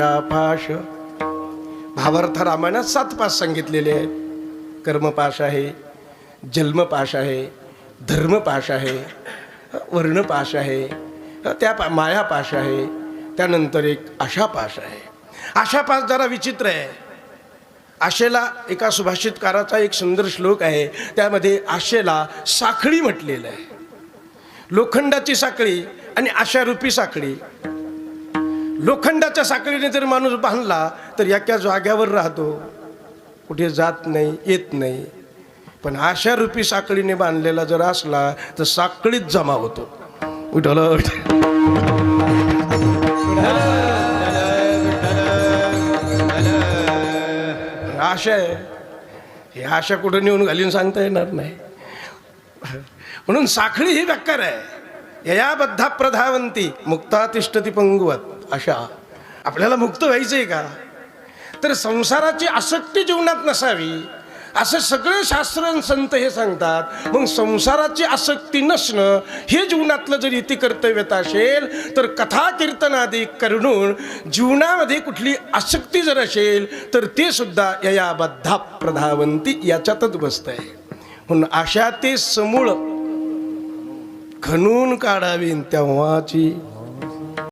पाश भावार्थ रामायणात 7 पाश सांगितलेले आहेत. कर्मपाश आहे, जन्मपाश आहे, धर्मपाश आहे, वर्णपाश आहे, मायापाश आहे, त्यानंतर एक आशापाश आहे. आशापाश जरा विचित्र आहे. आशेला एका सुभाषितकाराचा एक सुंदर श्लोक आहे, त्यामध्ये आशेला साखळी म्हटलेलं आहे. लोखंडाची साखळी आणि आशारूपी साखळी. लोखंडाच्या साखळीने जर माणूस बांधला तर एका जाग्यावर राहतो, कुठे जात नाही, येत नाही. पण आशारूपी साखळीने बांधलेला जर असला तर साखळीत जमा होतो. उठल आशा आहे, ही आशा कुठं नेऊन घालून सांगता येणार नाही. म्हणून साखळी ही व्याकार आहे. यया बद्धा प्रधावंती मुक्ता तिष्ठती पंगुवत. अशा आपल्याला मुक्त व्हायचंय का, तर संसाराची आसक्ती जीवनात नसावी असं सगळे शास्त्र आणि संत हे सांगतात. मग संसाराची आसक्ती नसणं हे जीवनातलं जर इति कर्तव्यता असेल, तर कथा कीर्तनादी करून जीवनामध्ये कुठली आसक्ती जर असेल तर ते सुद्धा यया बद्धा प्रधावंती याच्यातच बसत आहे. म्हणून आशा ते समूळ खणून काढावी तेव्हाची